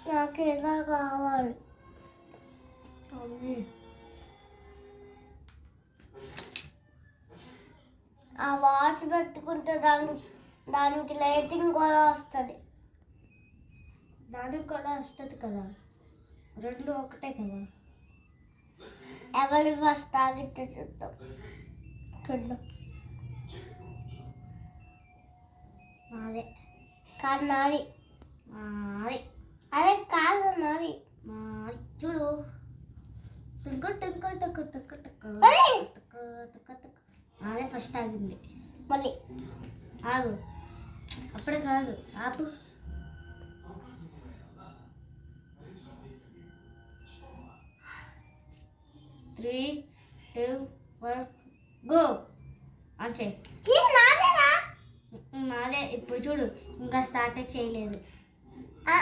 నాకు ఇలా కావాలి. ఆ వాచ్ పెట్టుకుంటే దానికి లైటింగ్ కూడా వస్తుంది. దానికి కూడా వస్తుంది కదా, రెండు ఒకటే కదా. ఎవరి ఫస్ట్ తాగితే చూద్దాం. చూద్దాం. నాదే కాదు నాది. నాది అదే కాదు నాది. నాది చూడు. టుక్కు టుక్కు టుక్కు టుక్కు టుక్కు ఏయ్! టుక్కు టుక్కు టుక్కు. నాదే ఫస్ట్ ఆగింది. మళ్ళీ ఆగు, అప్పుడే కాదు, ఆపు. Three, two, one, go. అంతే. నాదేనా? నాదే. ఇప్పుడు చూడు, ఇంకా స్టార్ట్ చేయలేదు. ఆ